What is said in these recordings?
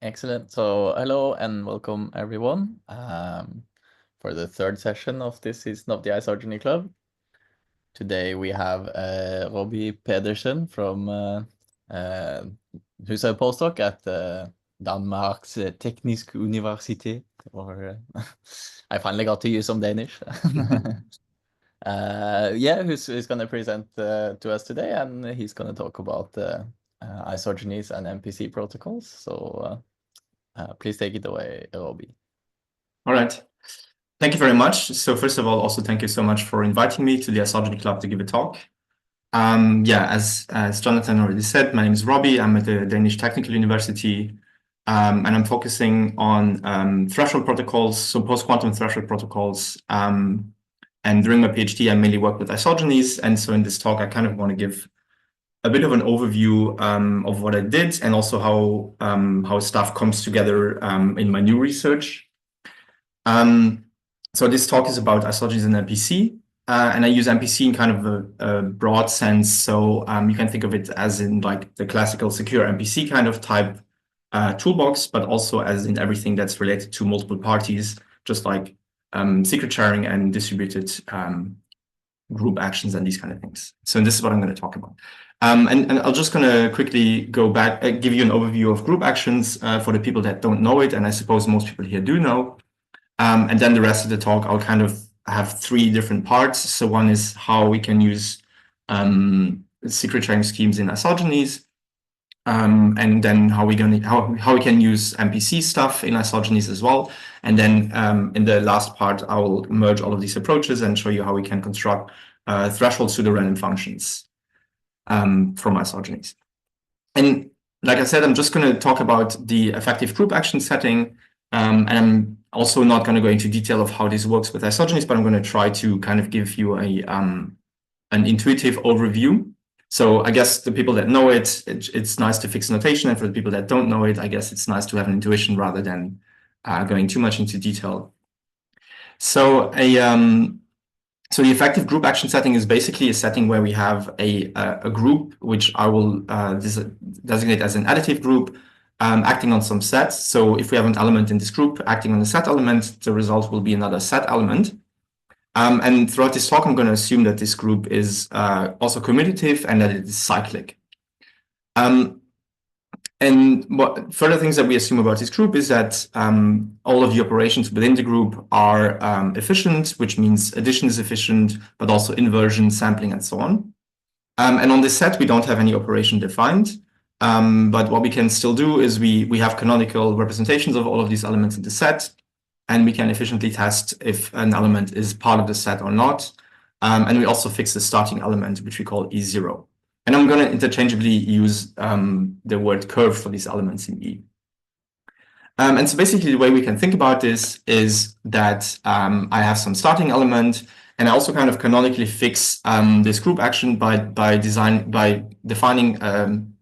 Excellent. So hello and welcome everyone for the third session of this season of the Isogeny Club. Today we have Robi Pedersen from who's a postdoc at Danmarks Teknisk Universitet, or I finally got to use some Danish. Yeah, who's going to present to us today, and he's going to talk about isogenies and MPC protocols. So please take it away, Robi. All right. Thank you very much. So first of all, also thank you so much for inviting me to the Isogeny Club to give a talk. Yeah, as Jonathan already said, my name is Robi. I'm at the Danish Technical University, and I'm focusing on threshold protocols, so post-quantum threshold protocols. And during my PhD, I mainly work with isogenies. And so in this talk, I kind of want to give a bit of an overview of what I did and also how stuff comes together in my new research. So this talk is about isogenies and MPC, and I use MPC in kind of a broad sense. So you can think of it as in like the classical secure MPC kind of type toolbox, but also as in everything that's related to multiple parties, just like secret sharing and distributed group actions and these kind of things. So this is what I'm going to talk about. And I'm just going to quickly go back, give you an overview of group actions for the people that don't know it. And I suppose most people here do know. And then the rest of the talk, I'll kind of have three different parts. So one is how we can use secret sharing schemes in isogenies. And then how we can use MPC stuff in isogenies as well. And then in the last part, I will merge all of these approaches and show you how we can construct threshold pseudorandom functions from isogenies. And like I said, I'm just going to talk about the effective group action setting. And I'm also not going to go into detail of how this works with isogenies, but I'm going to try to kind of give you an intuitive overview. So I guess the people that know it, it's nice to fix notation. And for the people that don't know it, I guess it's nice to have an intuition rather than going too much into detail. So so the effective group action setting is basically a setting where we have a group, which I will designate as an additive group, acting on some sets. So if we have an element in this group acting on a set element, the result will be another set element. And throughout this talk, I'm going to assume that this group is also commutative and that it is cyclic. And what further things that we assume about this group is that all of the operations within the group are efficient, which means addition is efficient, but also inversion, sampling, and so on. And on this set, we don't have any operation defined. But what we can still do is we have canonical representations of all of these elements in the set, and we can efficiently test if an element is part of the set or not. And we also fix the starting element, which we call E0. And I'm going to interchangeably use the word curve for these elements in E. And so basically the way we can think about this is that I have some starting element, and I also kind of canonically fix this group action by defining an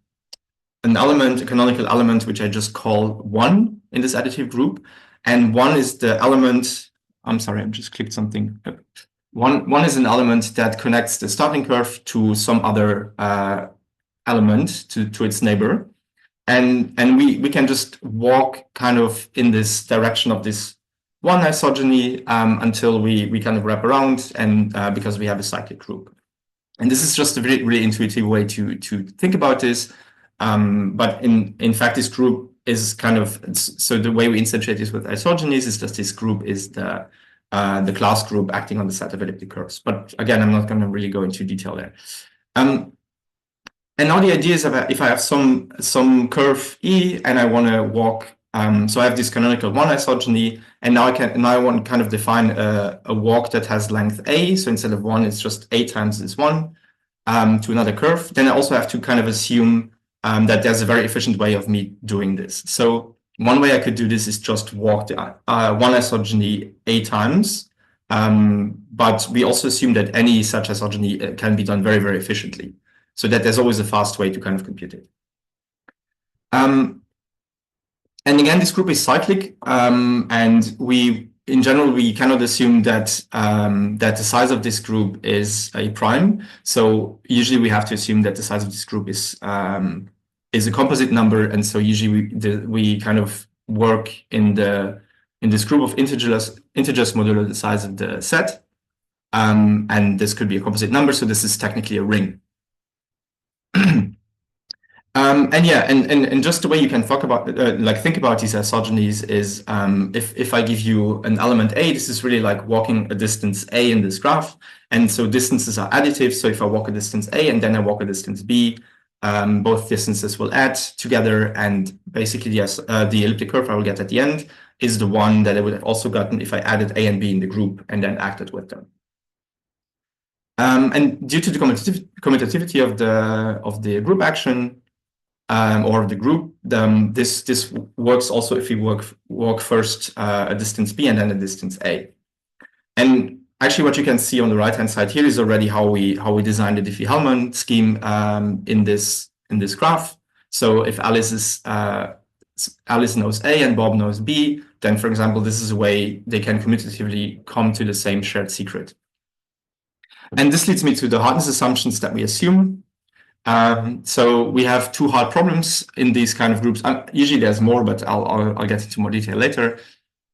element, a canonical element, which I just call 1 in this additive group. And 1 is the element, I'm sorry, I just clicked something. One is an element that connects the starting curve to some other element, to its neighbor. And we can just walk kind of in this direction of this one isogeny until we kind of wrap around, and because we have a cyclic group. And this is just a really, really intuitive way to think about this. But in fact, this group is kind of, so the way we instantiate this with isogenies is that this group is the class group acting on the set of elliptic curves. But again, I'm not going to really go into detail there. And now the idea is if I have some curve E and I want to walk, so I have this canonical 1 isogeny, and now I want to kind of define a walk that has length A. So instead of 1, it's just A times this 1 to another curve. Then I also have to kind of assume that there's a very efficient way of me doing this. So one way I could do this is just walk the 1 isogeny A times, but we also assume that any such isogeny can be done very, very efficiently, so that there's always a fast way to kind of compute it. And again, this group is cyclic, and in general, we cannot assume that that the size of this group is a prime. So usually we have to assume that the size of this group is is a composite number, and so usually we kind of work in this group of integers modulo the size of the set, and this could be a composite number. So this is technically a ring. And yeah, and just the way you can think about these isogenies is if I give you an element A, this is really like walking a distance A in this graph, and so distances are additive. So if I walk a distance A and then I walk a distance B, both distances will add together, and basically yes, the elliptic curve I will get at the end is the one that I would have also gotten if I added A and B in the group and then acted with them. And due to the commutativity of the group action, or the group, this works also if we walk first a distance B and then a distance A. And actually, what you can see on the right hand side here is already how we designed the Diffie-Hellman scheme in this graph. So if Alice knows A and Bob knows B, then for example, this is a way they can commutatively come to the same shared secret. And this leads me to the hardness assumptions that we assume. So we have two hard problems in these kind of groups. Usually there's more, but I'll get into more detail later.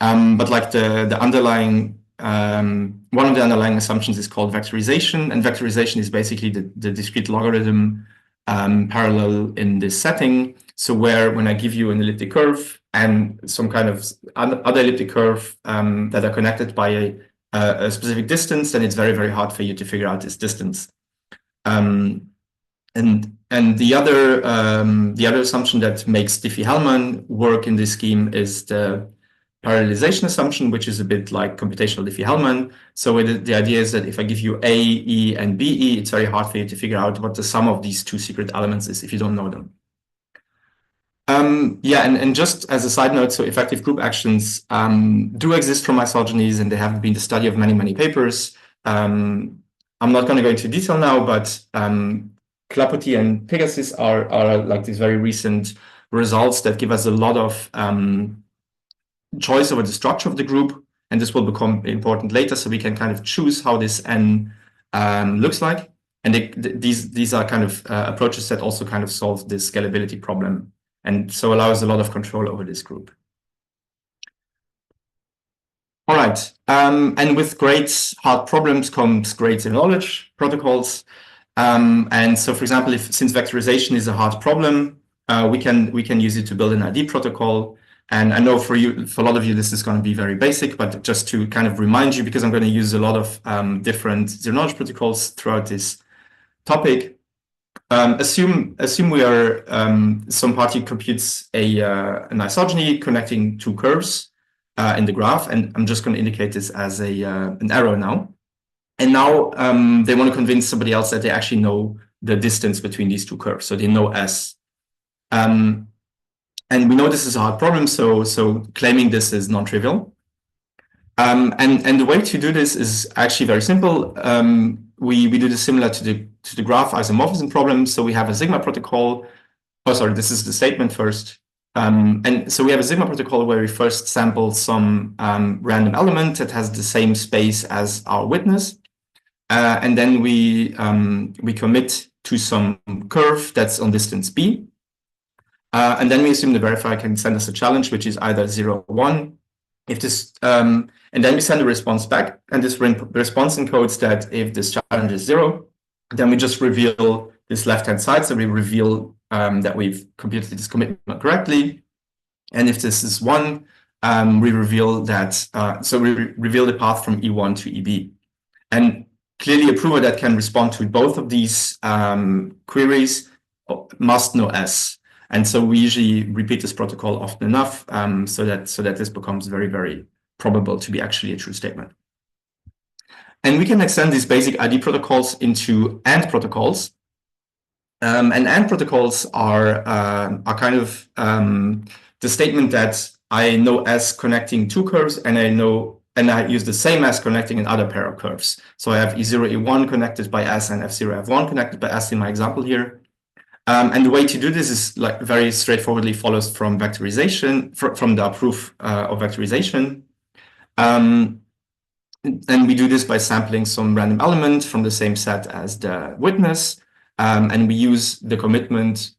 But like the underlying one of the underlying assumptions is called vectorization, and vectorization is basically the discrete logarithm parallel in this setting. So where when I give you an elliptic curve and some kind of other elliptic curve that are connected by a specific distance, then it's very, very hard for you to figure out this distance. And the other assumption that makes Diffie-Hellman work in this scheme is the parallelization assumption, which is a bit like computational Diffie-Hellman. So the idea is that if I give you A, E, and BE, it's very hard for you to figure out what the sum of these two secret elements is if you don't know them. Yeah, and just as a side note, so effective group actions do exist from isogenies, and they have been the study of many, many papers. I'm not going to go into detail now, but Clapoty and Pegasus are like these very recent results that give us a lot of choice over the structure of the group, and this will become important later, so we can kind of choose how this N looks like. And these are kind of approaches that also kind of solve this scalability problem, and so allows a lot of control over this group. All right, and with great hard problems comes great knowledge protocols. And so, for example, since vectorization is a hard problem, we can use it to build an ID protocol. And I know for a lot of you, this is going to be very basic, but just to kind of remind you, because I'm going to use a lot of different zero-knowledge protocols throughout this topic. Assume we are some party computes an isogeny connecting two curves in the graph, and I'm just going to indicate this as an arrow now. And now they want to convince somebody else that they actually know the distance between these two curves, so they know S. And we know this is a hard problem, so claiming this is non-trivial. And the way to do this is actually very simple. We do this similar to the graph isomorphism problem. So we have a sigma protocol. Oh, sorry, this is the statement first. And so we have a sigma protocol where we first sample some random element that has the same space as our witness. And then we commit to some curve that's on distance B. And then we assume the verifier can send us a challenge, which is either 0 or 1. If this, and then we send a response back, and this response encodes that if this challenge is 0, then we just reveal this left-hand side. So we reveal that we've computed this commitment correctly. And if this is 1, we reveal that, so we reveal the path from E1 to EB. And clearly a prover that can respond to both of these queries must know S. And so we usually repeat this protocol often enough so that this becomes very, very probable to be actually a true statement. And we can extend these basic ID protocols into AND protocols. And AND protocols are kind of the statement that I know S connecting two curves, and I use the same S connecting another pair of curves. So I have E0, E1 connected by S and F0, F1 connected by S in my example here. And the way to do this is like very straightforwardly follows from vectorization, from the proof of vectorization. And we do this by sampling some random element from the same set as the witness. And we use the commitment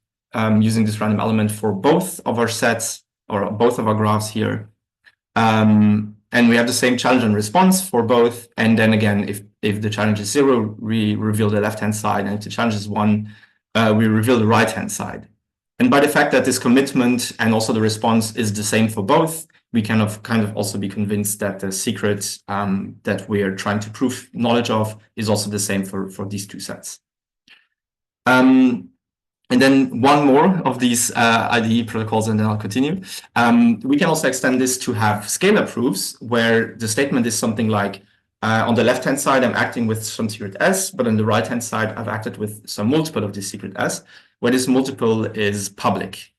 using this random element for both of our sets or both of our graphs here. And we have the same challenge and response for both. And then again, if the challenge is 0, we reveal the left-hand side. And if the challenge is 1, we reveal the right-hand side. And by the fact that this commitment and also the response is the same for both, we kind of also be convinced that the secret that we are trying to prove knowledge of is also the same for these two sets. And then one more of these IDE protocols, and then I'll continue. We can also extend this to have scalar proofs, where the statement is something like, on the left-hand side, I'm acting with some secret S, but on the right-hand side, I've acted with some multiple of this secret S, where this multiple is public.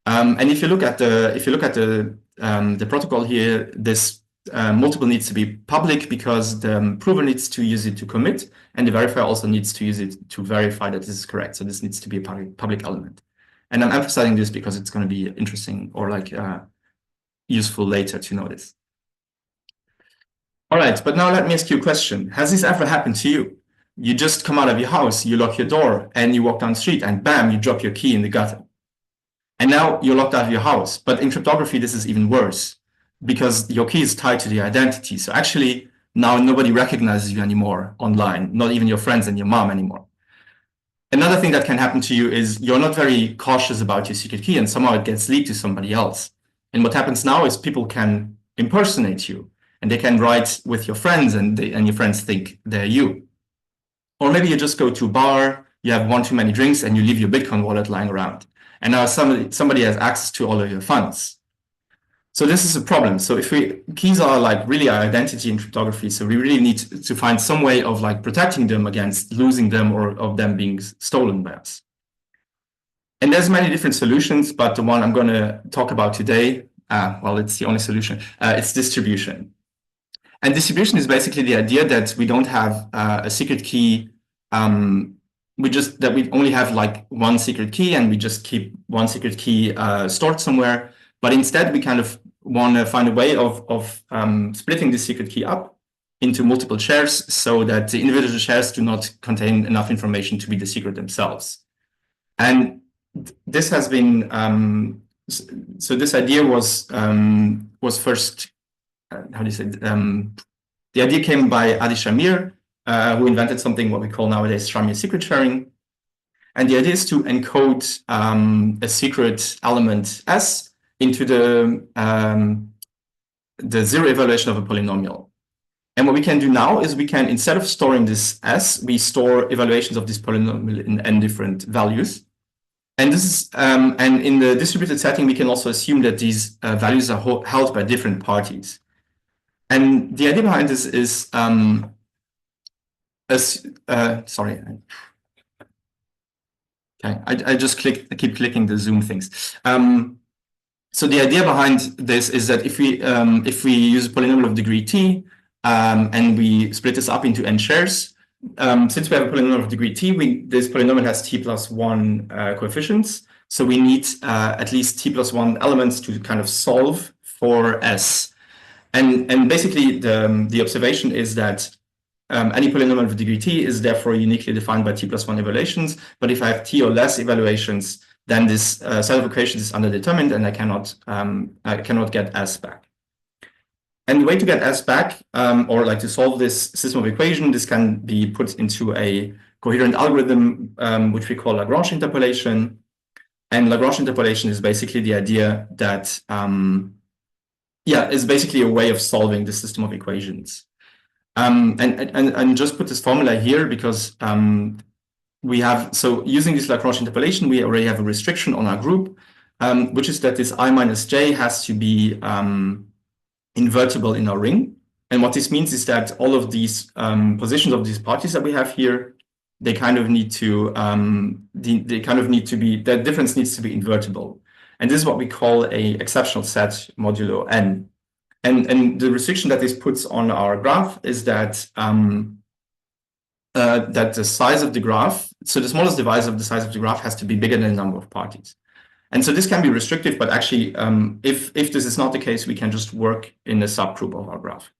And if you look at the protocol here, this multiple needs to be public because the prover needs to use it to commit, and the verifier also needs to use it to verify that this is correct. So this needs to be a public element. And I'm emphasizing this because it's going to be interesting or like useful later to know this. All right, but now let me ask you a question. Has this ever happened to you? You just come out of your house, you lock your door, and you walk down the street, and bam, you drop your key in the gutter. And now you're locked out of your house. But in cryptography, this is even worse, because your key is tied to the identity. So actually, now nobody recognizes you anymore online, not even your friends and your mom anymore. Another thing that can happen to you is you're not very cautious about your secret key, and somehow it gets leaked to somebody else. And what happens now is people can impersonate you, and they can write with your friends, and your friends think they're you. Or maybe you just go to a bar, you have one too many drinks, and you leave your Bitcoin wallet lying around. And now somebody has access to all of your funds. So this is a problem. So keys are like really our identity in cryptography. So we really need to find some way of like protecting them against losing them or of them being stolen by us. And there's many different solutions, but the one I'm going to talk about today, well, it's the only solution. It's distribution. And distribution is basically the idea that we don't have a secret key. We only have like one secret key, and we just keep one secret key stored somewhere. But instead, we kind of want to find a way of splitting the secret key up into multiple shares so that the individual shares do not contain enough information to be the secret themselves. And this has been so this idea was first how do you say the idea came by Adi Shamir, who invented something what we call nowadays Shamir secret sharing. And the idea is to encode a secret element S into the zero evaluation of a polynomial. And what we can do now is we can, instead of storing this S, we store evaluations of this polynomial in n different values. And this is and in the distributed setting, we can also assume that these values are held by different parties. And the idea behind this is sorry. Okay, I just keep clicking the Zoom things. So the idea behind this is that if we use a polynomial of degree t and we split this up into n shares, since we have a polynomial of degree t, this polynomial has t plus 1 coefficients. So we need at least t plus 1 elements to kind of solve for s. And basically the observation is that any polynomial of degree t is therefore uniquely defined by t plus 1 evaluations. But if I have t or less evaluations, then this set of equations is underdetermined, and I cannot get s back. And the way to get s back, or like to solve this system of equation, this can be put into a coherent algorithm, which we call Lagrange interpolation. And Lagrange interpolation is basically the idea that, is basically a way of solving the system of equations. And just put this formula here because we have, so using this Lagrange interpolation, we already have a restriction on our group, which is that this I minus j has to be invertible in our ring. And what this means is that all of these positions of these parties that we have here, they kind of need to, the difference needs to be invertible. And this is what we call a exceptional set modulo n. And the restriction that this puts on our graph is that that the size of the graph, so the smallest divisor of the size of the graph has to be bigger than the number of parties. And so this can be restrictive, but actually, if this is not the case, we can just work in a subgroup of our graph.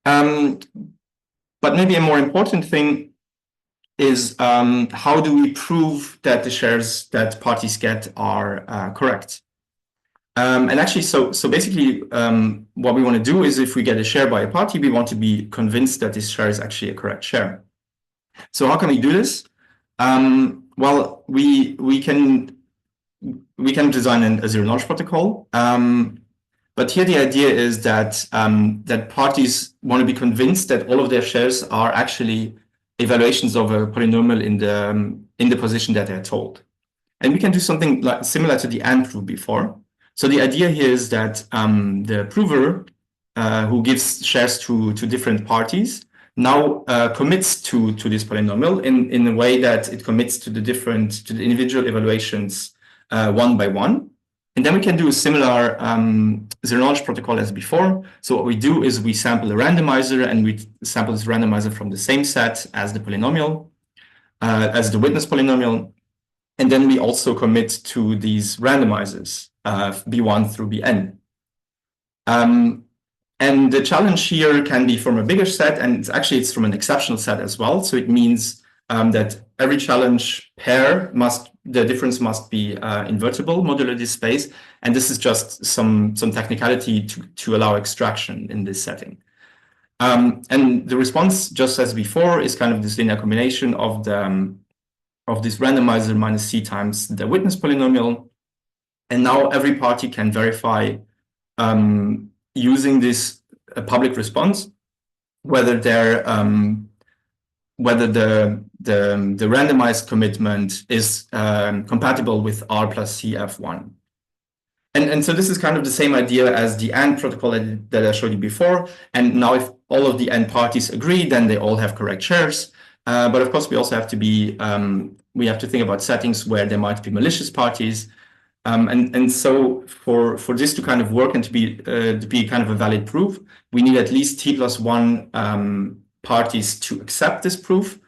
But maybe a more important thing is how do we prove that the shares that parties get are correct? And actually, so basically, what we want to do is if we get a share by a party, we want to be convinced that this share is actually a correct share. So how can we do this? Well, we can design a zero-knowledge protocol. But here the idea is that that parties want to be convinced that all of their shares are actually evaluations of a polynomial in the position that they're told. And we can do something like similar to the AND proof before. So the idea here is that the prover who gives shares to different parties now commits to this polynomial in a way that it commits to the individual evaluations one by one. And then we can do a similar zero-knowledge protocol as before. So what we do is we sample a randomizer, and we sample this randomizer from the same set as the polynomial, as the witness polynomial. And then we also commit to these randomizers, B1 through Bn. And the challenge here can be from a bigger set, and it's from an exceptional set as well. So it means that every challenge pair the difference must be invertible modulo this space. And this is just some technicality to allow extraction in this setting. And the response, just as before, is kind of this linear combination of this randomizer minus c times the witness polynomial. And now every party can verify using this public response whether the randomized commitment is compatible with R plus CF1. And so this is kind of the same idea as the AND protocol that I showed you before. And now if all of the AND parties agree, then they all have correct shares. But of course, we also have to be, we have to think about settings where there might be malicious parties. And so for this to kind of work and to be kind of a valid proof, we need at least T+1 parties to accept this proof.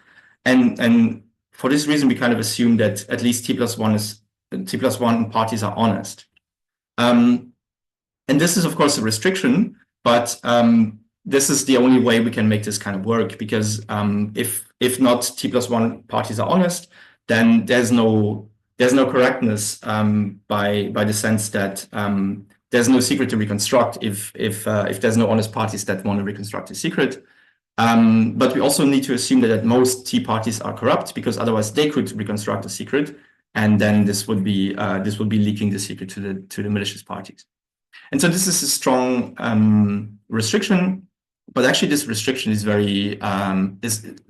And for this reason, we kind of assume that at least T+1 parties are honest. And this is, of course, a restriction, but this is the only way we can make this kind of work, because if not T+1 parties are honest, then there's no correctness by the sense that there's no secret to reconstruct if there's no honest parties that want to reconstruct a secret. But we also need to assume that at most T parties are corrupt, because otherwise they could reconstruct a secret, and then this would be leaking the secret to the malicious parties. And so this is a strong restriction, but actually this restriction is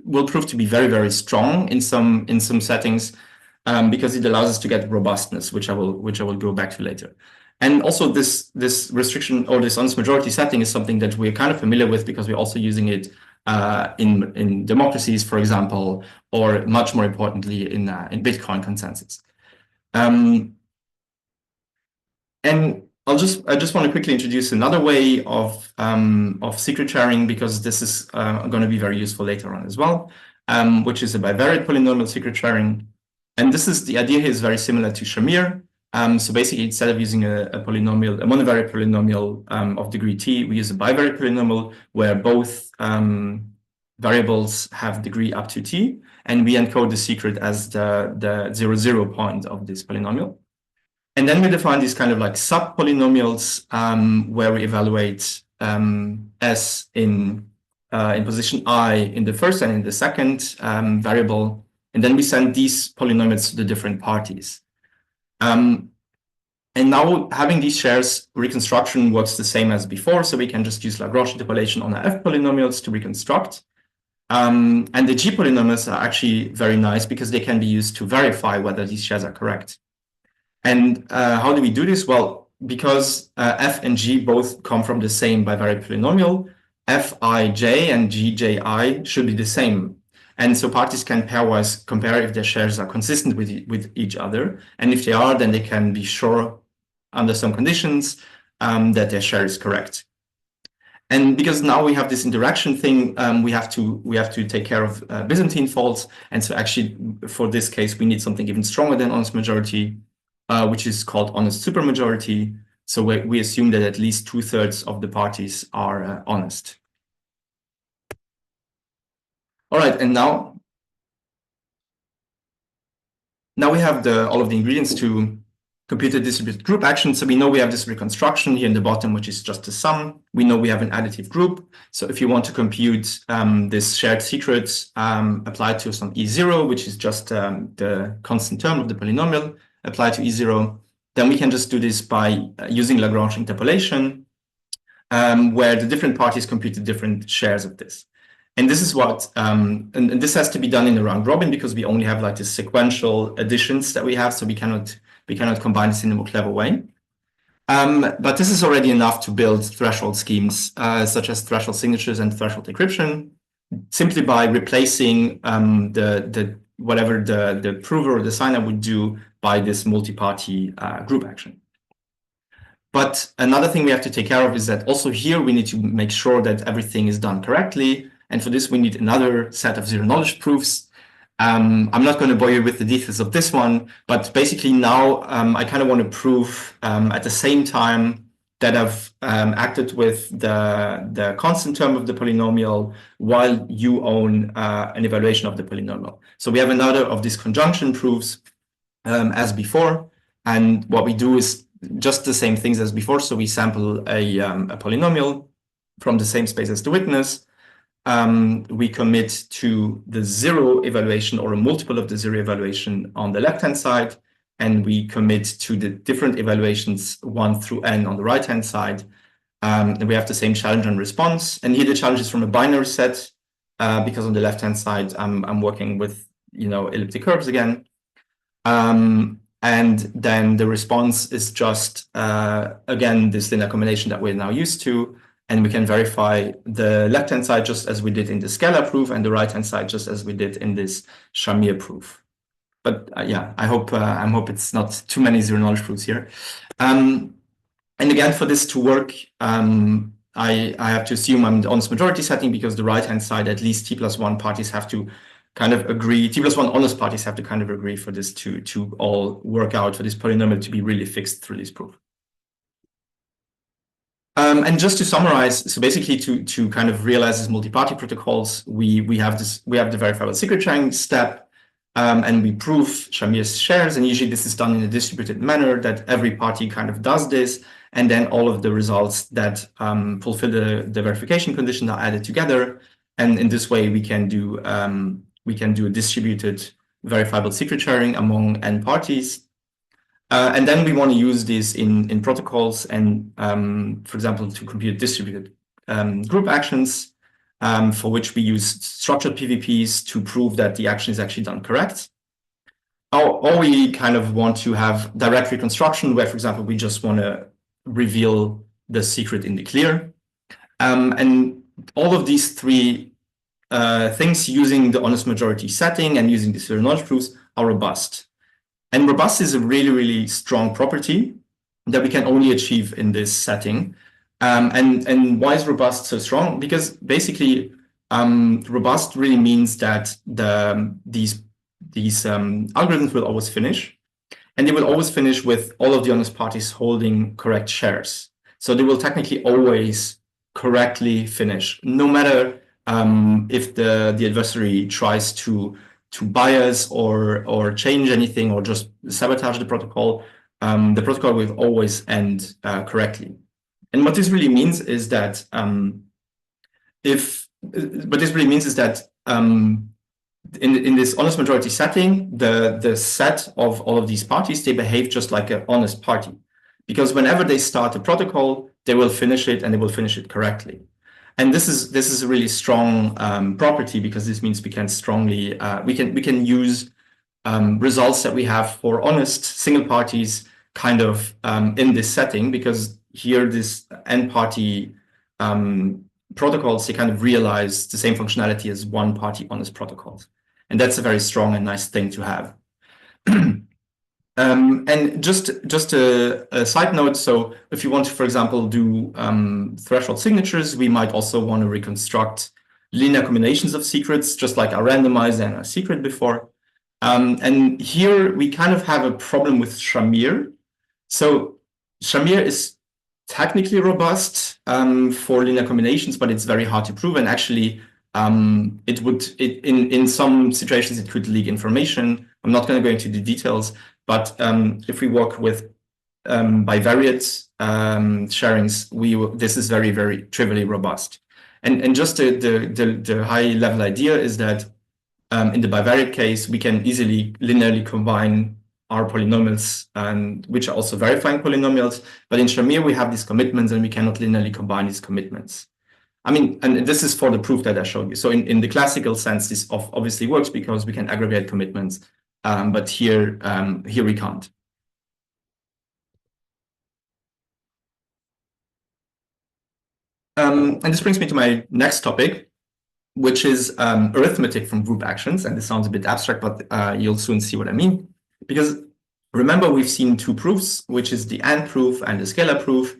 will prove to be very, very strong in some settings, because it allows us to get robustness, which I will go back to later. And also this restriction, or this honest majority setting, is something that we're kind of familiar with, because we're also using it in democracies, for example, or much more importantly in Bitcoin consensus. And I just want to quickly introduce another way of secret sharing, because this is going to be very useful later on as well, which is a bivariate polynomial secret sharing. And the idea here is very similar to Shamir. So basically, instead of using a monovariate polynomial of degree t, we use a bivariate polynomial where both variables have degree up to t, and we encode the secret as the 0,0 point of this polynomial. And then we define these kind of like sub-polynomials where we evaluate s in position I in the first and in the second variable, and then we send these polynomials to the different parties. And now having these shares, reconstruction works the same as before, so we can just use Lagrange interpolation on our F polynomials to reconstruct. And the G polynomials are actually very nice, because they can be used to verify whether these shares are correct. And how do we do this? Well, because F and G both come from the same bivariate polynomial, Fij and Gji should be the same. And so parties can pairwise compare if their shares are consistent with each other. And if they are, then they can be sure under some conditions that their share is correct. And because now we have this interaction thing, we have to take care of Byzantine faults. And so actually, for this case, we need something even stronger than honest majority, which is called honest supermajority. So we assume that at least 2/3 of the parties are honest. All right, and now now we have all of the ingredients to compute a distributed group action. So we know we have this reconstruction here in the bottom, which is just a sum. We know we have an additive group. So if you want to compute this shared secret applied to some E0, which is just the constant term of the polynomial applied to E0, then we can just do this by using Lagrange interpolation, where the different parties compute the different shares of this. And this is what, and this has to be done in a round robin because we only have like the sequential additions that we have, so we cannot combine this in a more clever way. But this is already enough to build threshold schemes, such as threshold signatures and threshold encryption, simply by replacing whatever the prover or the signer would do by this multi-party group action. But another thing we have to take care of is that also here we need to make sure that everything is done correctly. And for this, we need another set of zero-knowledge proofs. I'm not going to bore you with the details of this one, but basically now I kind of want to prove at the same time that I've acted with the constant term of the polynomial while you own an evaluation of the polynomial. So we have another of these conjunction proofs as before. And what we do is just the same things as before. So we sample a polynomial from the same space as the witness. We commit to the zero evaluation or a multiple of the zero evaluation on the left-hand side, and we commit to the different evaluations 1 through n on the right-hand side. And we have the same challenge and response. And here the challenge is from a binary set, because on the left-hand side, I'm working with, elliptic curves again. And then the response is just, again, this linear combination that we're now used to. And we can verify the left-hand side just as we did in the scalar proof and the right-hand side just as we did in this Shamir proof. But yeah, I hope it's not too many zero-knowledge proofs here. And again, for this to work, I have to assume I'm in the honest majority setting because the right-hand side, at least T+1 parties have to kind of agree, T+1 honest parties have to kind of agree for this to all work out, for this polynomial to be really fixed through this proof. And just to summarize, so basically to kind of realize these multi-party protocols, we have the verifiable secret sharing step, and we prove Shamir's shares, and usually this is done in a distributed manner that every party kind of does this, and then all of the results that fulfill the verification condition are added together, and in this way we can do a distributed verifiable secret sharing among n parties. And then we want to use this in protocols and, for example, to compute distributed group actions, for which we use structured PVPs to prove that the action is actually done correct. Or we kind of want to have direct reconstruction where, for example, we just want to reveal the secret in the clear. And all of these three things using the honest majority setting and using the zero-knowledge proofs are robust. And robust is a really, really strong property that we can only achieve in this setting. And why is robust so strong? Because basically, robust really means that these algorithms will always finish, and they will always finish with all of the honest parties holding correct shares. So they will technically always correctly finish, no matter if the adversary tries to bias or change anything or just sabotage the protocol will always end correctly. And what this really means is that in this honest majority setting, the set of all of these parties, they behave just like an honest party, because whenever they start a protocol, they will finish it and they will finish it correctly. And this is a really strong property, because this means we can strongly we can use results that we have for honest single parties kind of in this setting, because here this n-party protocols, they kind of realize the same functionality as one-party honest protocols, and that's a very strong and nice thing to have. And just a side note, so if you want to, for example, do threshold signatures, we might also want to reconstruct linear combinations of secrets, just like our randomized and our secret before. And here we kind of have a problem with Shamir. So Shamir is technically robust for linear combinations, but it's very hard to prove. And actually, in some situations, it could leak information. I'm not going to go into the details, but if we work with bivariate sharings, this is very, very trivially robust. And just the high level idea is that in the bivariate case, we can easily linearly combine our polynomials, which are also verifying polynomials. But in Shamir, we have these commitments and we cannot linearly combine these commitments. I mean, and this is for the proof that I showed you. So in the classical sense, this obviously works because we can aggregate commitments, but here we can't. And this brings me to my next topic, which is arithmetic from group actions. And this sounds a bit abstract, but you'll soon see what I mean. Because remember, we've seen two proofs, which is the AND proof and the scalar proof.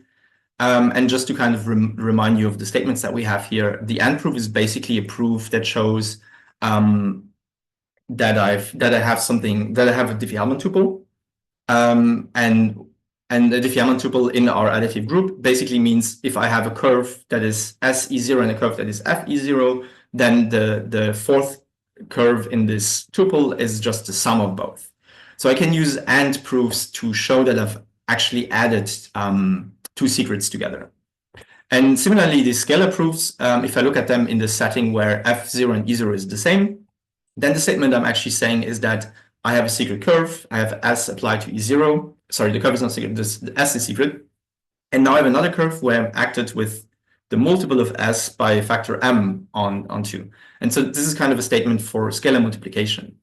And just to kind of remind you of the statements that we have here, the AND proof is basically a proof that shows that I have a Diffie-Hellman tuple, and the Diffie-Hellman tuple in our additive group basically means if I have a curve that is SE0 and a curve that is FE0, then the fourth curve in this tuple is just the sum of both. So I can use AND proofs to show that I've actually added two secrets together. And similarly, these scalar proofs, if I look at them in the setting where F0 and E0 is the same, then the statement I'm actually saying is that I have a secret curve, I have S applied to E0. Sorry, the curve is not secret, the S is secret. And now I have another curve where I've acted with the multiple of S by a factor M on 2. And so this is kind of a statement for scalar multiplication.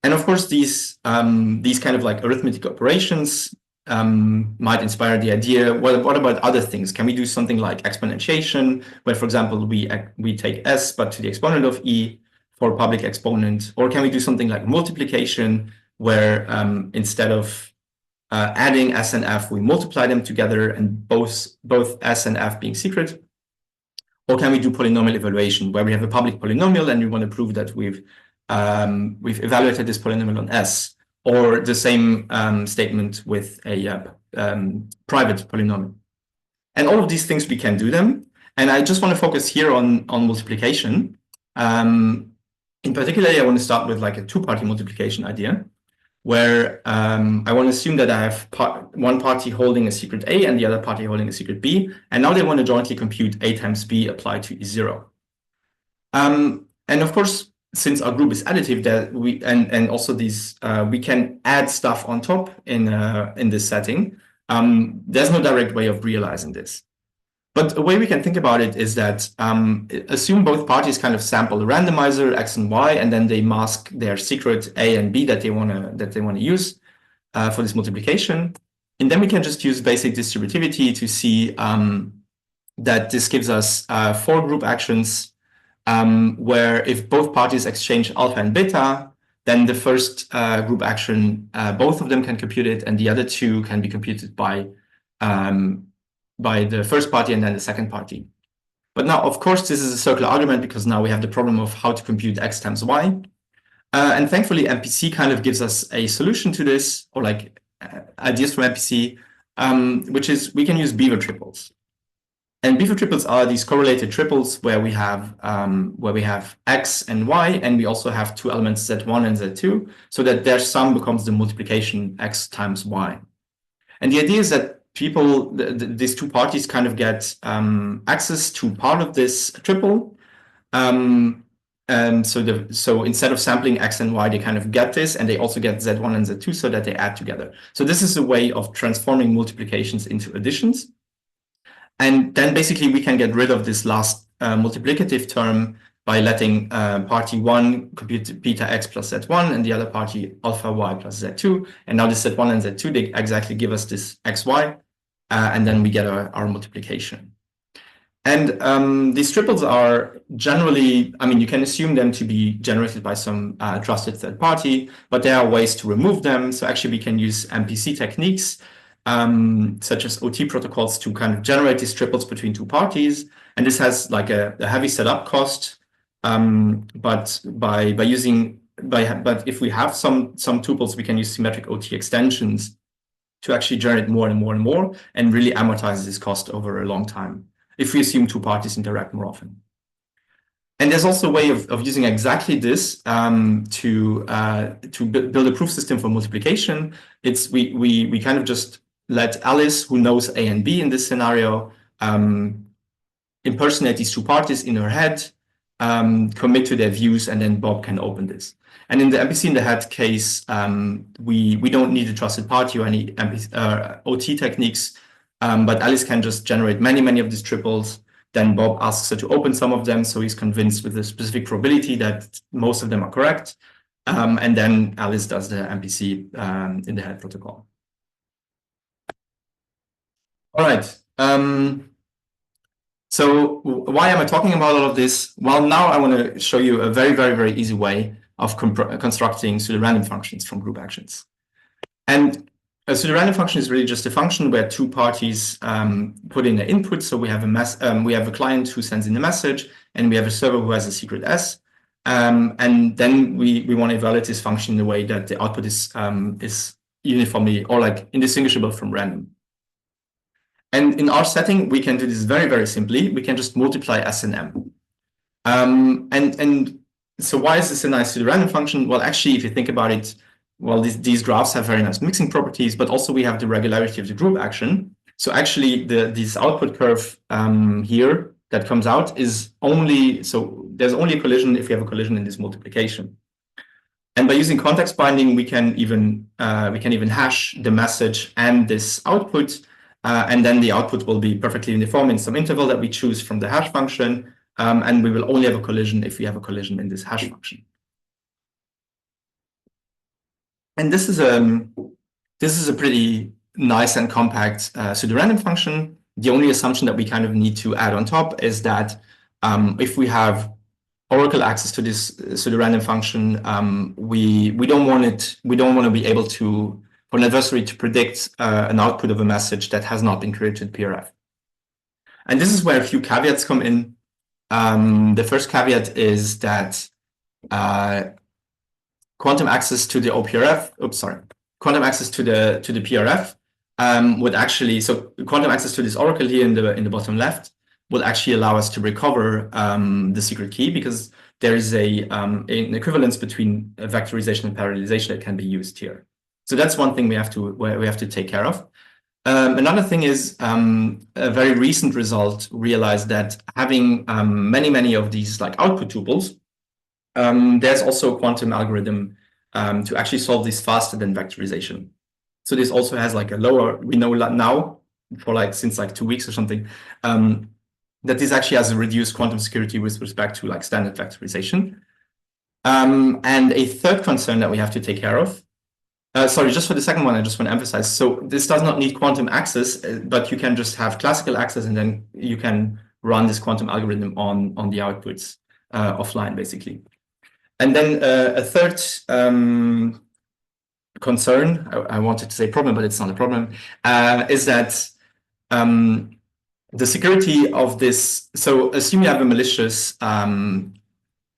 And of course, these kind of like arithmetic operations might inspire the idea, what about other things? Can we do something like exponentiation, where, for example, we take S, but to the exponent of E for a public exponent? Or can we do something like multiplication, where instead of adding S and F, we multiply them together, and both S and F being secret? Or can we do polynomial evaluation, where we have a public polynomial and we want to prove that we've evaluated this polynomial on S, or the same statement with a private polynomial? And all of these things, we can do them. And I just want to focus here on multiplication. In particular, I want to start with like a two-party multiplication idea, where I want to assume that I have one party holding a secret A and the other party holding a secret B, and now they want to jointly compute A times B applied to E0. And of course, since our group is additive, that and also these we can add stuff on top in this setting. There's no direct way of realizing this. But a way we can think about it is that assume both parties kind of sample a randomizer X and Y, and then they mask their secret A and B that they want to use for this multiplication. And then we can just use basic distributivity to see that this gives us 4 group actions, where if both parties exchange alpha and beta, then the first group action, both of them can compute it, and the other two can be computed by the first party and then the second party. But now, of course, this is a circular argument, because now we have the problem of how to compute X times Y. And thankfully, MPC kind of gives us a solution to this, or like ideas from MPC, which is we can use beaver triples. And beaver triples are these correlated triples where we have X and Y, and we also have two elements Z1 and Z2, so that their sum becomes the multiplication X times Y. And the idea is that these two parties kind of get access to part of this triple. And so instead of sampling X and Y, they kind of get this, and they also get Z1 and Z2 so that they add together. So this is a way of transforming multiplications into additions. And then basically we can get rid of this last multiplicative term by letting party 1 compute beta X plus Z1 and the other party alpha Y plus Z2. And now this Z1 and Z2, they exactly give us this XY. And then we get our multiplication. And these triples are generally, I mean, you can assume them to be generated by some trusted third party, but there are ways to remove them. So actually we can use MPC techniques, such as OT protocols, to kind of generate these triples between two parties. And this has like a heavy setup cost. But if we have some tuples, we can use symmetric OT extensions to actually generate more and more and more, and really amortize this cost over a long time, if we assume two parties interact more often. And there's also a way of using exactly this to build a proof system for multiplication. We kind of just let Alice, who knows A and B in this scenario, impersonate these two parties in her head, commit to their views, and then Bob can open this. And in the MPC in the head case, we don't need a trusted party or any OT techniques, but Alice can just generate many of these triples. Then Bob asks her to open some of them, so he's convinced with a specific probability that most of them are correct. And then Alice does the MPC in the head protocol. All right. So why am I talking about all of this? Well, now I want to show you a very easy way of constructing pseudorandom functions from group actions. And a pseudorandom function is really just a function where two parties put in their input. So we have a client who sends in a message, and we have a server who has a secret S. And then we want to evaluate this function in a way that the output is uniformly or like indistinguishable from random. And in our setting, we can do this very simply. We can just multiply S and M. And so why is this a nice pseudorandom function? Well, actually, if you think about it, well, these graphs have very nice mixing properties, but also we have the regularity of the group action. So actually, this output curve here that comes out is only, so there's only a collision if we have a collision in this multiplication. And by using context binding, we can even hash the message and this output, and then the output will be perfectly uniform in some interval that we choose from the hash function, and we will only have a collision if we have a collision in this hash function. And this is a pretty nice and compact pseudorandom function. The only assumption that we kind of need to add on top is that if we have oracle access to this pseudorandom function, we don't want to be able to, for an adversary to predict an output of a message that has not been created PRF. And this is where a few caveats come in. The first caveat is that quantum access to the quantum access to the PRF would actually, so quantum access to this oracle here in the bottom left would actually allow us to recover the secret key, because there is an equivalence between vectorization and parallelization that can be used here. So that's one thing we have to take care of. Another thing is a very recent result realized that having many of these like output tuples, there's also a quantum algorithm to actually solve this faster than vectorization. So this also has like a lower, we know now for like since like 2 weeks or something, that this actually has a reduced quantum security with respect to like standard vectorization. And a third concern that we have to take care of, sorry, just for the second one, I just want to emphasize. So this does not need quantum access, but you can just have classical access, and then you can run this quantum algorithm on the outputs offline, basically. And then a third concern, I wanted to say problem, but it's not a problem, is that the security of this, so assume you have a malicious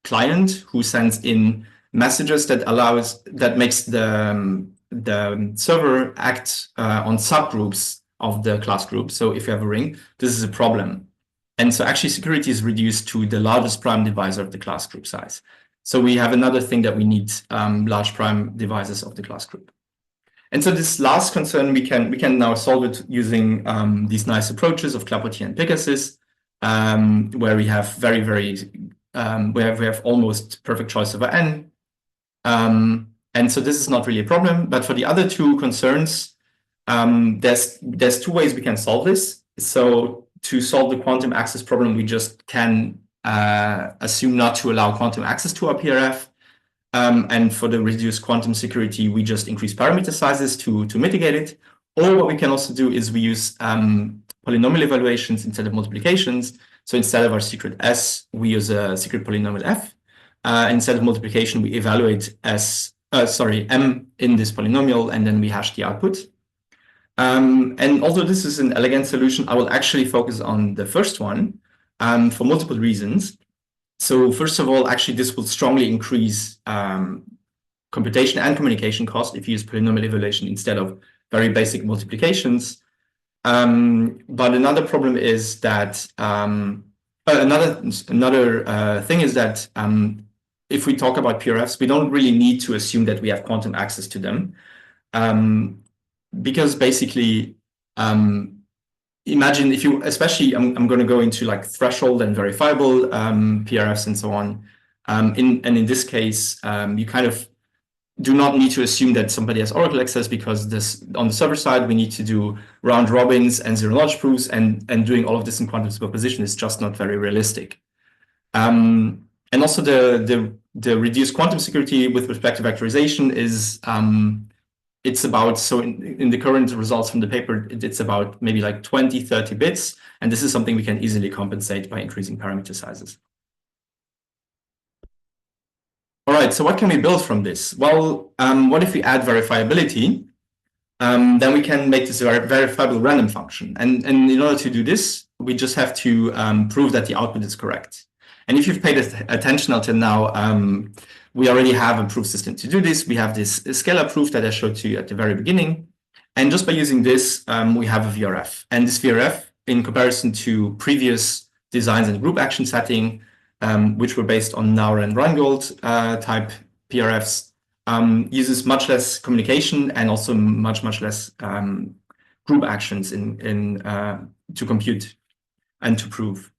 client who sends in messages that makes the server act on subgroups of the class group. So if you have a ring, this is a problem. And so actually security is reduced to the largest prime divisor of the class group size. So we have another thing that we need large prime divisors of the class group. And so this last concern, we can now solve it using these nice approaches of Clapperty and Pegasus, where we have we have almost perfect choice over n. And so this is not really a problem. But for the other two concerns, there's two ways we can solve this. So to solve the quantum access problem, we just can assume not to allow quantum access to our PRF. And for the reduced quantum security, we just increase parameter sizes to mitigate it. Or what we can also do is we use polynomial evaluations instead of multiplications. So instead of our secret S, we use a secret polynomial F. Instead of multiplication, we evaluate M in this polynomial, and then we hash the output. And although this is an elegant solution, I will actually focus on the first one for multiple reasons. So first of all, actually, this will strongly increase computation and communication cost if you use polynomial evaluation instead of very basic multiplications. But another problem is that, Another thing is that if we talk about PRFs, we don't really need to assume that we have quantum access to them, because basically, imagine if you, especially, I'm going to go into like threshold and verifiable PRFs and so on. In this case, you kind of do not need to assume that somebody has Oracle access, because this on the server side, we need to do round robins and zero knowledge proofs, and doing all of this in quantum superposition is just not very realistic. And also the reduced quantum security with respect to vectorization is, it's about, so in the current results from the paper, it's about maybe like 20, 30 bits. And this is something we can easily compensate by increasing parameter sizes. All right, so what can we build from this? Well, what if we add verifiability? Then we can make this a verifiable random function. And in order to do this, we just have to prove that the output is correct. And if you've paid attention until now, we already have a proof system to do this. We have this scalar proof that I showed to you at the very beginning. And just by using this, we have a VRF. And this VRF, in comparison to previous designs and group action setting, which were based on Naor-Reingold type PRFs, uses much less communication and also much less group actions to compute and to prove.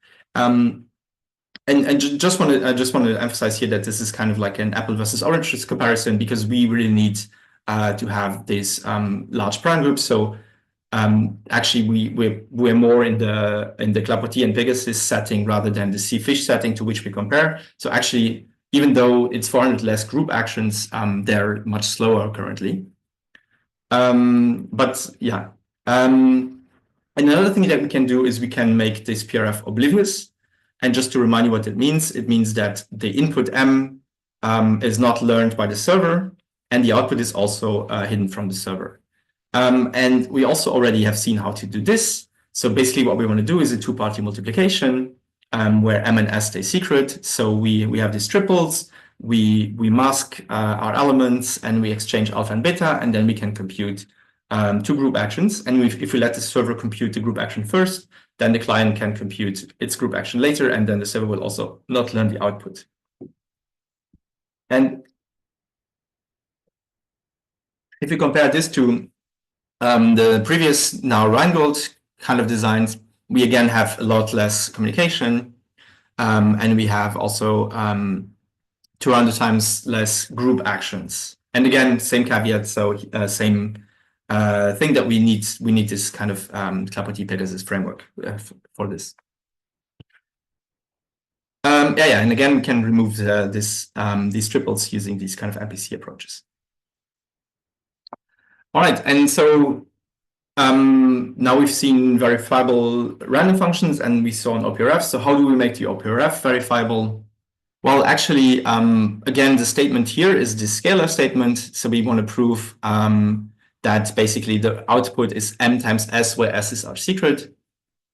I just want to emphasize here that this is kind of like an apple versus oranges comparison, because we really need to have these large prime groups. So actually, we're more in the Clapeyron and Pegasus setting rather than the C-Fish setting to which we compare. So actually, even though it's 400 less group actions, they're much slower currently. But yeah. And another thing that we can do is we can make this PRF oblivious. And just to remind you what it means that the input M is not learned by the server, and the output is also hidden from the server. And we also already have seen how to do this. So basically what we want to do is a two-party multiplication where M and S stay secret. So we have these triples, we mask our elements, and we exchange alpha and beta, and then we can compute two group actions. And if we let the server compute the group action first, then the client can compute its group action later, and then the server will also not learn the output. And if you compare this to the previous Naor-Reingold kind of designs, we again have a lot less communication, and we have also 200 times less group actions. And again, same caveat, so same thing that we need this kind of Clapeyron Pegasus framework for this. And again, we can remove these triples using these kind of MPC approaches. All right, and so now we've seen verifiable random functions, and we saw an OPRF. So how do we make the OPRF verifiable? Well, actually, again, the statement here is the scalar statement. So we want to prove that basically the output is M times S, where S is our secret.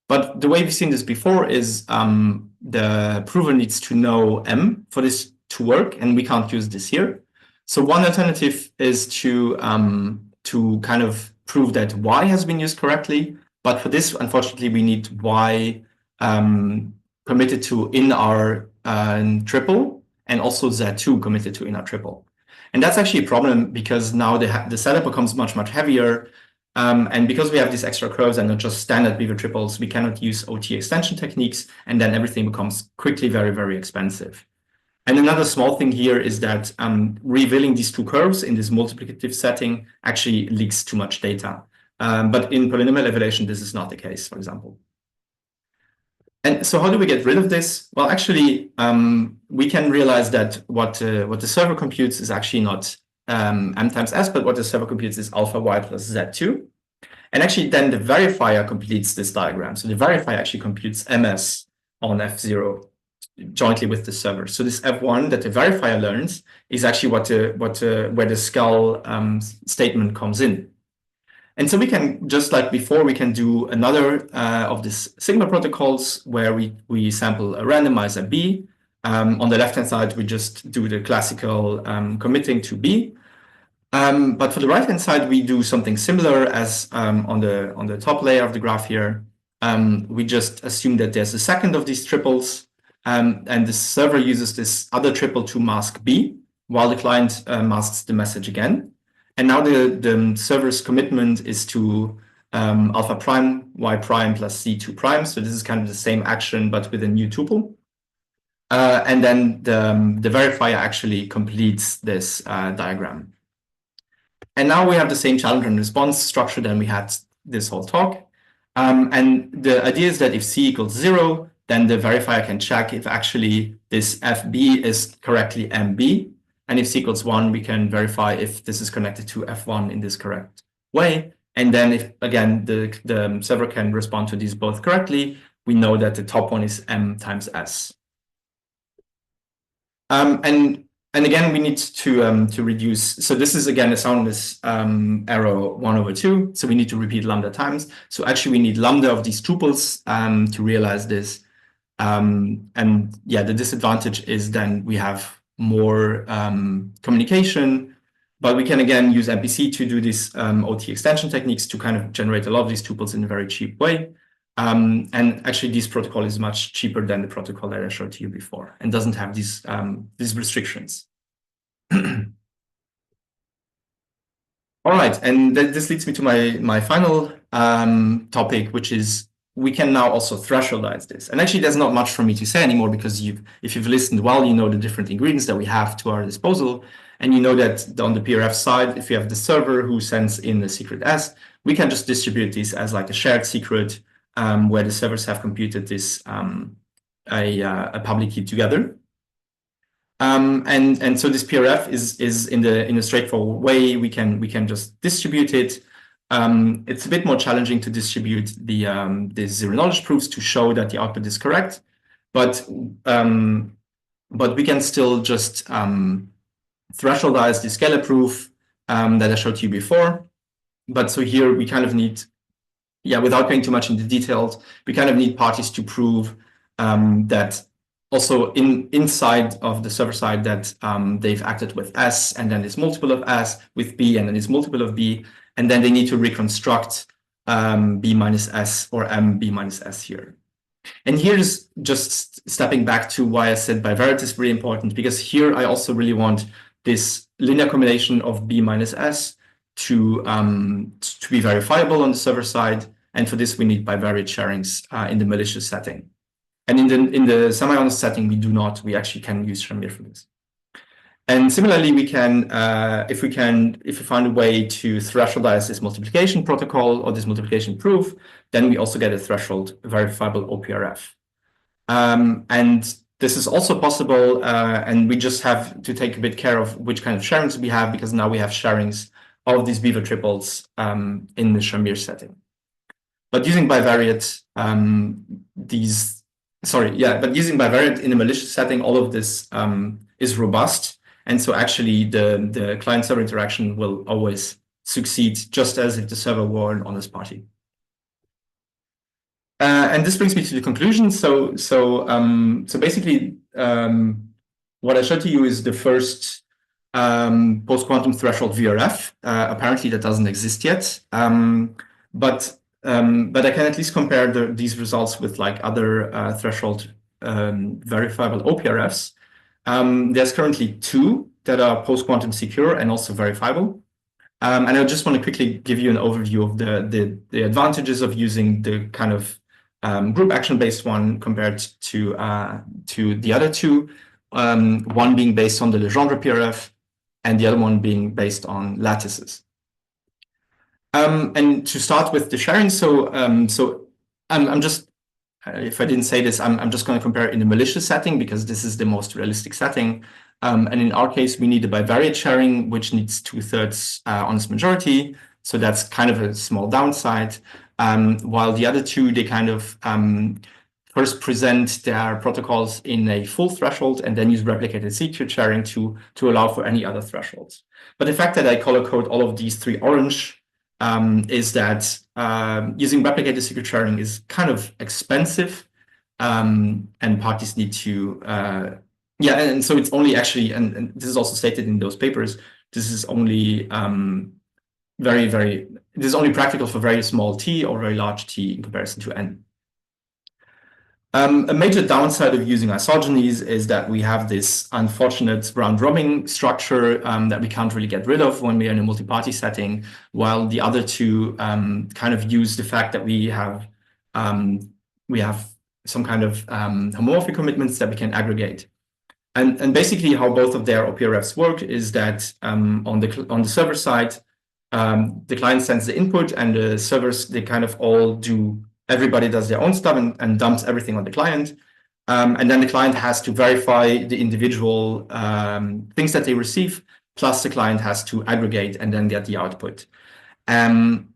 But the way we've seen this before is the prover needs to know M for this to work, and we can't use this here. So one alternative is to kind of prove that Y has been used correctly. But for this, unfortunately, we need Y committed to in our triple, and also Z2 committed to in our triple. And that's actually a problem, because now the setup becomes much heavier. And because we have these extra curves and not just standard beaver triples, we cannot use OT extension techniques, and then everything becomes quickly very expensive. And another small thing here is that revealing these two curves in this multiplicative setting actually leaks too much data. But in polynomial evaluation, this is not the case, for example. And so how do we get rid of this? Well, actually, we can realize that what the server computes is actually not M times S, but what the server computes is alpha Y plus Z2. And actually, then the verifier completes this diagram. So the verifier actually computes MS on F0 jointly with the server. So this F1 that the verifier learns is actually where the skull statement comes in. And so we can, just like before, we can do another of these Sigma protocols where we sample a randomizer B. On the left-hand side, we just do the classical committing to B. But for the right-hand side, we do something similar as on the top layer of the graph here. we just assume that there's a second of these triples, and the server uses this other triple to mask B, while the client masks the message again. And now the server's commitment is to alpha prime, y prime plus c2 prime. So this is kind of the same action, but with a new tuple. And then the verifier actually completes this diagram. And now we have the same challenge and response structure than we had this whole talk. And the idea is that if c equals 0, then the verifier can check if actually this fb is correctly mb. And if c equals 1, we can verify if this is connected to f1 in this correct way. And then if, again, the server can respond to these both correctly, we know that the top one is m times s. And again, we need to reduce. So this is, again, a soundness error 1/2. So we need to repeat lambda times. So actually, we need lambda of these tuples to realize this. And yeah, the disadvantage is then we have more communication, but we can, again, use MPC to do these OT extension techniques to kind of generate a lot of these tuples in a very cheap way. And actually, this protocol is much cheaper than the protocol that I showed to you before and doesn't have these restrictions. All right, and this leads me to my final topic, which is we can now also thresholdize this. And actually, there's not much for me to say anymore because if you've listened well, you know the different ingredients that we have to our disposal. And you know that on the PRF side, if you have the server who sends in the secret S, we can just distribute this as like a shared secret where the servers have computed this a public key together. And so this PRF is in a straightforward way. We can just distribute it. It's a bit more challenging to distribute the zero knowledge proofs to show that the output is correct, but we can still just thresholdize the scalar proof that I showed you before. But so here we kind of need, without going too much into details, we kind of need parties to prove that also inside of the server side that they've acted with S and then this multiple of S, with B and then this multiple of B, and then they need to reconstruct B minus S or M B minus S here. And here's just stepping back to why I said bivariate is really important, because here I also really want this linear combination of B minus S to be verifiable on the server side. And for this, we need bivariate sharings in the malicious setting. And in the semi-honest setting, we actually can use Shamir for this. And similarly, we can, if we find a way to thresholdize this multiplication protocol or this multiplication proof, then we also get a threshold verifiable OPRF. And this is also possible, and we just have to take a bit care of which kind of sharings we have, because now we have sharings of these beaver triples in the Shamir setting. But using bivariate, using bivariate in a malicious setting, all of this is robust. And so actually the client-server interaction will always succeed, just as if the server were an honest party. And this brings me to the conclusion. So basically, what I showed to you is the first post-quantum threshold VRF. Apparently, that doesn't exist yet. But I can at least compare these results with like other threshold verifiable OPRFs. There's currently 2 that are post-quantum secure and also verifiable. And I just want to quickly give you an overview of the advantages of using the kind of group action-based one compared to the other 2. One being based on the Legendre PRF and the other one being based on lattices. And to start with the sharing, so I'm just, if I didn't say this, I'm just going to compare it in a malicious setting because this is the most realistic setting. And in our case, we need a bivariate sharing, which needs 2/3 honest majority. So that's kind of a small downside. While the other 2, they kind of first present their protocols in a full threshold and then use replicated secret sharing to allow for any other thresholds. But the fact that I color code all of these 3 orange is that using replicated secret sharing is kind of expensive, and parties need to, and so it's only actually, and this is also stated in those papers, this is only this is only practical for very small t or very large t in comparison to n. A major downside of using isogenies is that we have this unfortunate round-robin structure that we can't really get rid of when we are in a multi-party setting, while the other two kind of use the fact that we have some kind of homomorphic commitments that we can aggregate. And basically how both of their OPRFs work is that on the server side, the client sends the input and the servers, they kind of all everybody does their own stuff and dumps everything on the client. And then the client has to verify the individual things that they receive, plus the client has to aggregate and then get the output. And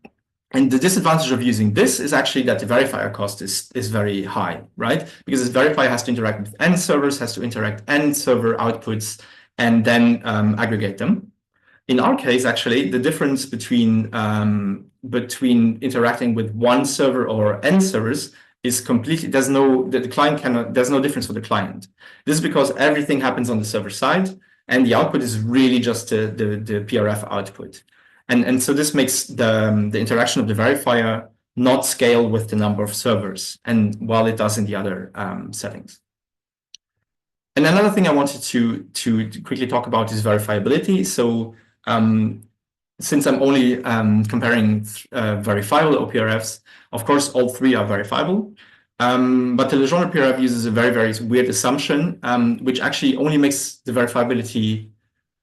the disadvantage of using this is actually that the verifier cost is very high, right? Because this verifier has to interact with n servers, has to interact n server outputs, and then aggregate them. In our case, actually, the difference between interacting with one server or n servers is completely, there's no difference for the client. This is because everything happens on the server side, and the output is really just the PRF output. And so this makes the interaction of the verifier not scale with the number of servers, and while it does in the other settings. And another thing I wanted to quickly talk about is verifiability. So since I'm only comparing verifiable OPRFs, of course, all three are verifiable. But the Legendre PRF uses a very, very weird assumption, which actually only makes the verifiability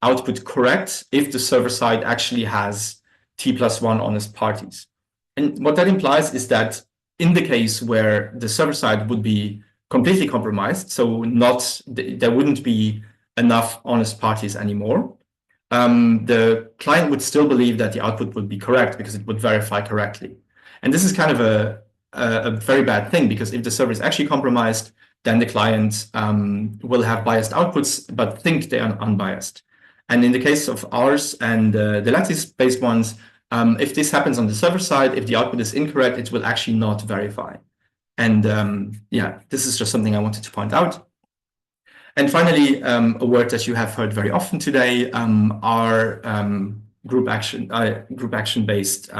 output correct if the server side actually has T+1 honest parties. And what that implies is that in the case where the server side would be completely compromised, so there wouldn't be enough honest parties anymore, the client would still believe that the output would be correct because it would verify correctly. And this is kind of a very bad thing, because if the server is actually compromised, then the client will have biased outputs but think they are unbiased. And in the case of ours and the lattice-based ones, if this happens on the server side, if the output is incorrect, it will actually not verify. And yeah, this is just something I wanted to point out. And finally, a word that you have heard very often today, our group action-based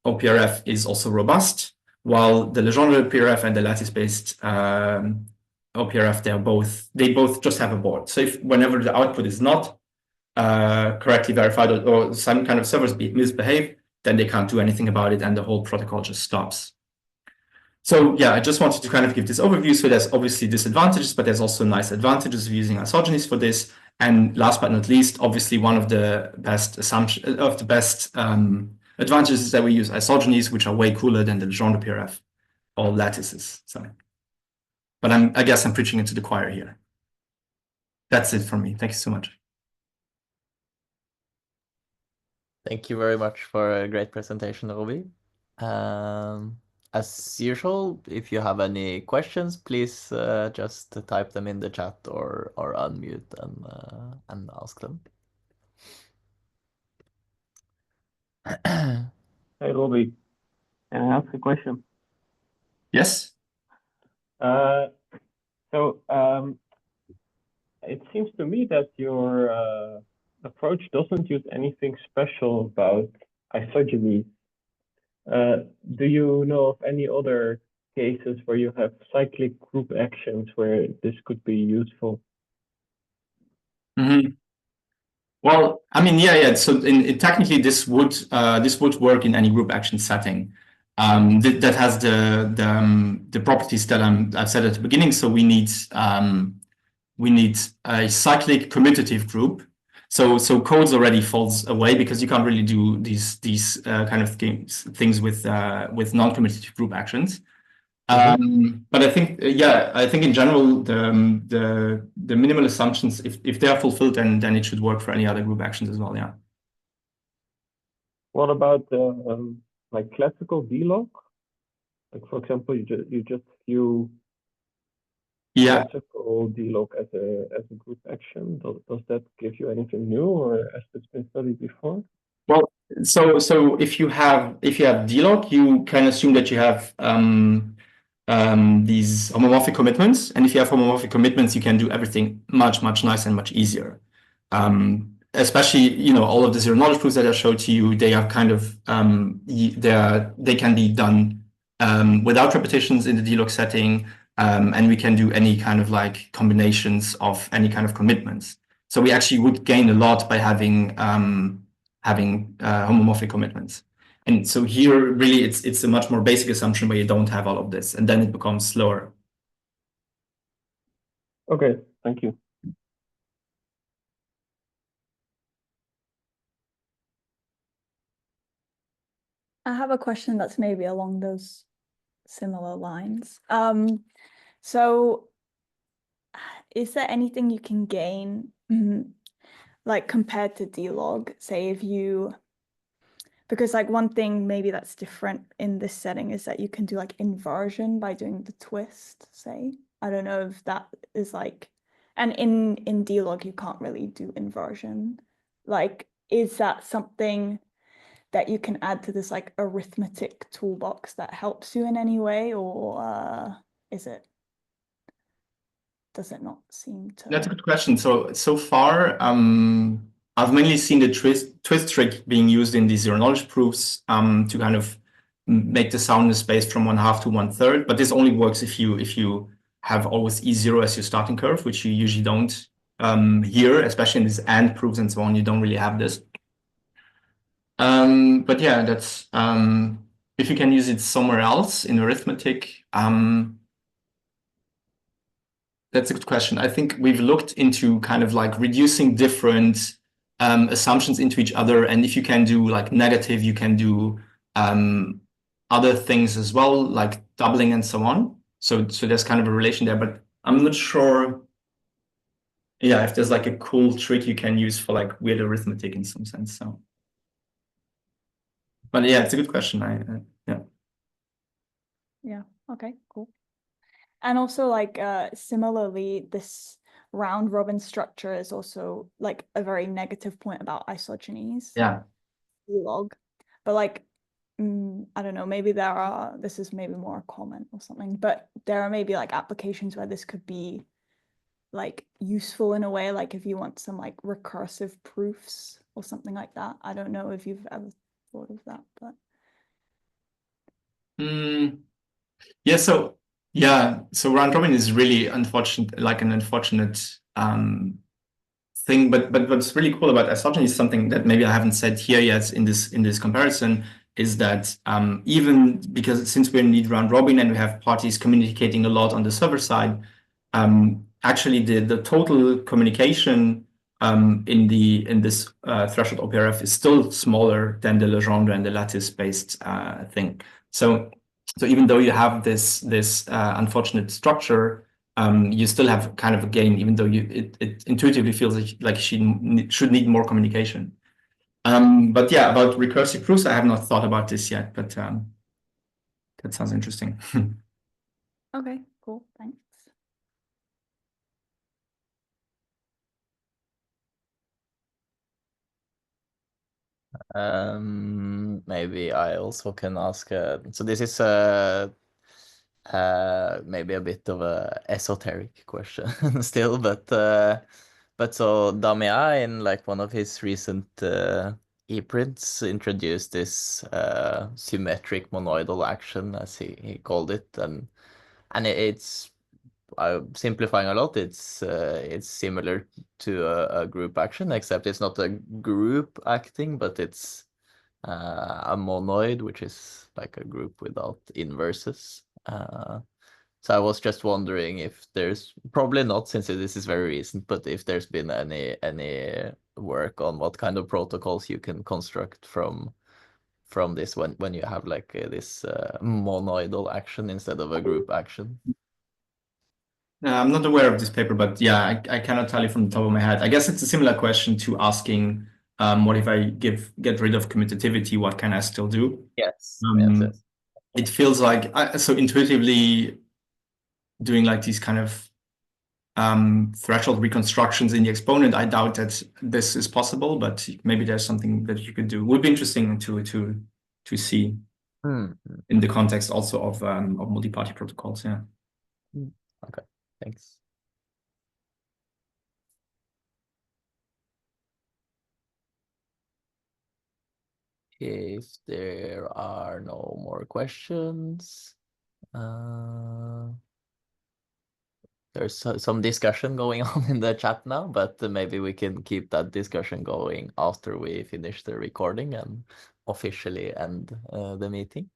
OPRF is also robust, while the Legendre PRF and the lattice-based OPRF, they both just have a board. So if whenever the output is not correctly verified or some kind of servers misbehave, then they can't do anything about it and the whole protocol just stops. So yeah, I just wanted to kind of give this overview. So there's obviously disadvantages, but there's also nice advantages of using isogenies for this. And last but not least, obviously one of the best advantages is that we use isogenies, which are way cooler than the Legendre PRF or lattices. So, but I guess I'm preaching into the choir here. That's it from me. Thank you so much. Thank you very much for a great presentation, Robi. As usual, if you have any questions, please just type them in the chat or unmute and ask them. Hey, Robi, can I ask a question? Yes. It seems to me that your approach doesn't use anything special about isogeny. Do you know of any other cases where you have cyclic group actions where this could be useful? Mm-hmm. Well, I mean, yeah. So technically, this would work in any group action setting. That has the properties that I've said at the beginning. So we need a cyclic commutative group. So codes already falls away because you can't really do these kind of things with non-commutative group actions. But I think in general the minimal assumptions, if they are fulfilled, then it should work for any other group actions as well. Yeah. What about like classical D-log? Like for example, you just view classical D-log as a group action. Does that give you anything new, or has this been studied before? Well, so if you have D-log, you can assume that you have these homomorphic commitments, and if you have homomorphic commitments, you can do everything much nicer and much easier. Especially, all of the zero knowledge proofs that I showed to you, they are kind of they can be done without repetitions in the D-log setting. and we can do any kind of like combinations of any kind of commitments. So we actually would gain a lot by having homomorphic commitments. And so here, really, it's a much more basic assumption where you don't have all of this, and then it becomes slower. Okay, thank you. I have a question that's maybe along those similar lines. So is there anything you can gain, like compared to D-log, say if you, because like one thing maybe that's different in this setting is that you can do like inversion by doing the twist, say. I don't know if that is like, and in D-log you can't really do inversion. Like, is that something that you can add to this like arithmetic toolbox that helps you in any way, or does it not seem to? That's a good question. So far, I've mainly seen the twist trick being used in these zero-knowledge proofs to kind of make the soundness based from 1/2 to 1/3. But this only works if you have always E0 as your starting curve, which you usually don't here, especially in these AND proofs and so on. You don't really have this. But yeah, that's if you can use it somewhere else in arithmetic. That's a good question. I think we've looked into kind of like reducing different assumptions into each other. And if you can do like negative, you can do other things as well, like doubling and so on. So there's kind of a relation there, but I'm not sure. Yeah, if there's like a cool trick you can use for like weird arithmetic in some sense. So, but yeah, it's a good question. Yeah. Yeah. Okay. Cool. And also, like, similarly, this round robin structure is also like a very negative point about isogenies. Yeah. Log, but like, I don't know, maybe this is maybe more a comment or something, but there are maybe like applications where this could be like useful in a way, like if you want some like recursive proofs or something like that. I don't know if you've ever thought of that, but. Yeah, so round robin is really unfortunate, like an unfortunate thing. But what's really cool about isogeny is something that maybe I haven't said here yet in this comparison is that even because since we need round robin and we have parties communicating a lot on the server side, actually the total communication in this threshold OPRF is still smaller than the Legendre and the lattice-based thing. So even though you have this unfortunate structure, you still have kind of a gain, even though it intuitively feels like she should need more communication. But yeah, about recursive proofs, I have not thought about this yet, but that sounds interesting. Okay, cool, thanks. Maybe I also can ask. So this is maybe a bit of a esoteric question still, but so Damia in like one of his recent e-prints introduced this symmetric monoidal action, as he called it, and it's simplifying a lot. It's similar to a group action, except it's not a group acting, but it's a monoid, which is like a group without inverses. So I was just wondering if there's probably not, since this is very recent, but if there's been any work on what kind of protocols you can construct from this when you have like this monoidal action instead of a group action. I'm not aware of this paper, but yeah, I cannot tell you from the top of my head. I guess it's a similar question to asking, what if I get rid of commutativity? What can I still do? Yes. Yes. It feels like so intuitively doing like these kind of threshold reconstructions in the exponent. I doubt that this is possible, but maybe there's something that you could do. Would be interesting to see in the context also of multi-party protocols. Yeah. Okay. Thanks. If there are no more questions, there's some discussion going on in the chat now, but maybe we can keep that discussion going after we finish the recording and officially end the meeting.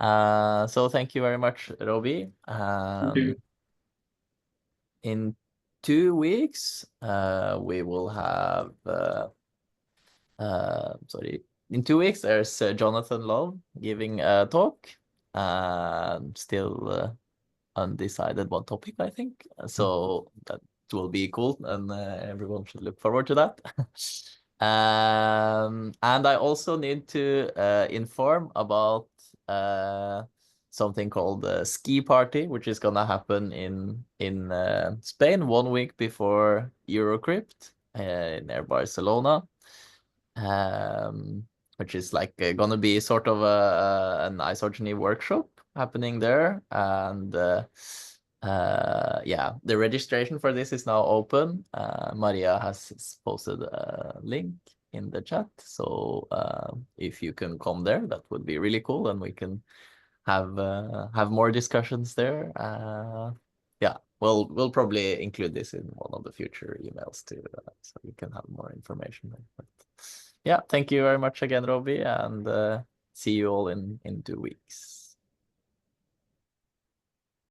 So thank you very much, Robi. In 2 weeks, we will have in 2 weeks there's Jonathan Love giving a talk. Still undecided what topic, I think. So that will be cool, and everyone should look forward to that. And I also need to inform about something called the ski party, which is gonna happen in Spain 1 week before Eurocrypt near Barcelona. Which is like gonna be sort of an isogeny workshop happening there, and yeah, the registration for this is now open. Maria has posted a link in the chat, so if you can come there, that would be really cool, and we can have more discussions there. Yeah, we'll probably include this in one of the future emails too, so you can have more information there. But yeah, thank you very much again, Robi, and see you all in 2 weeks.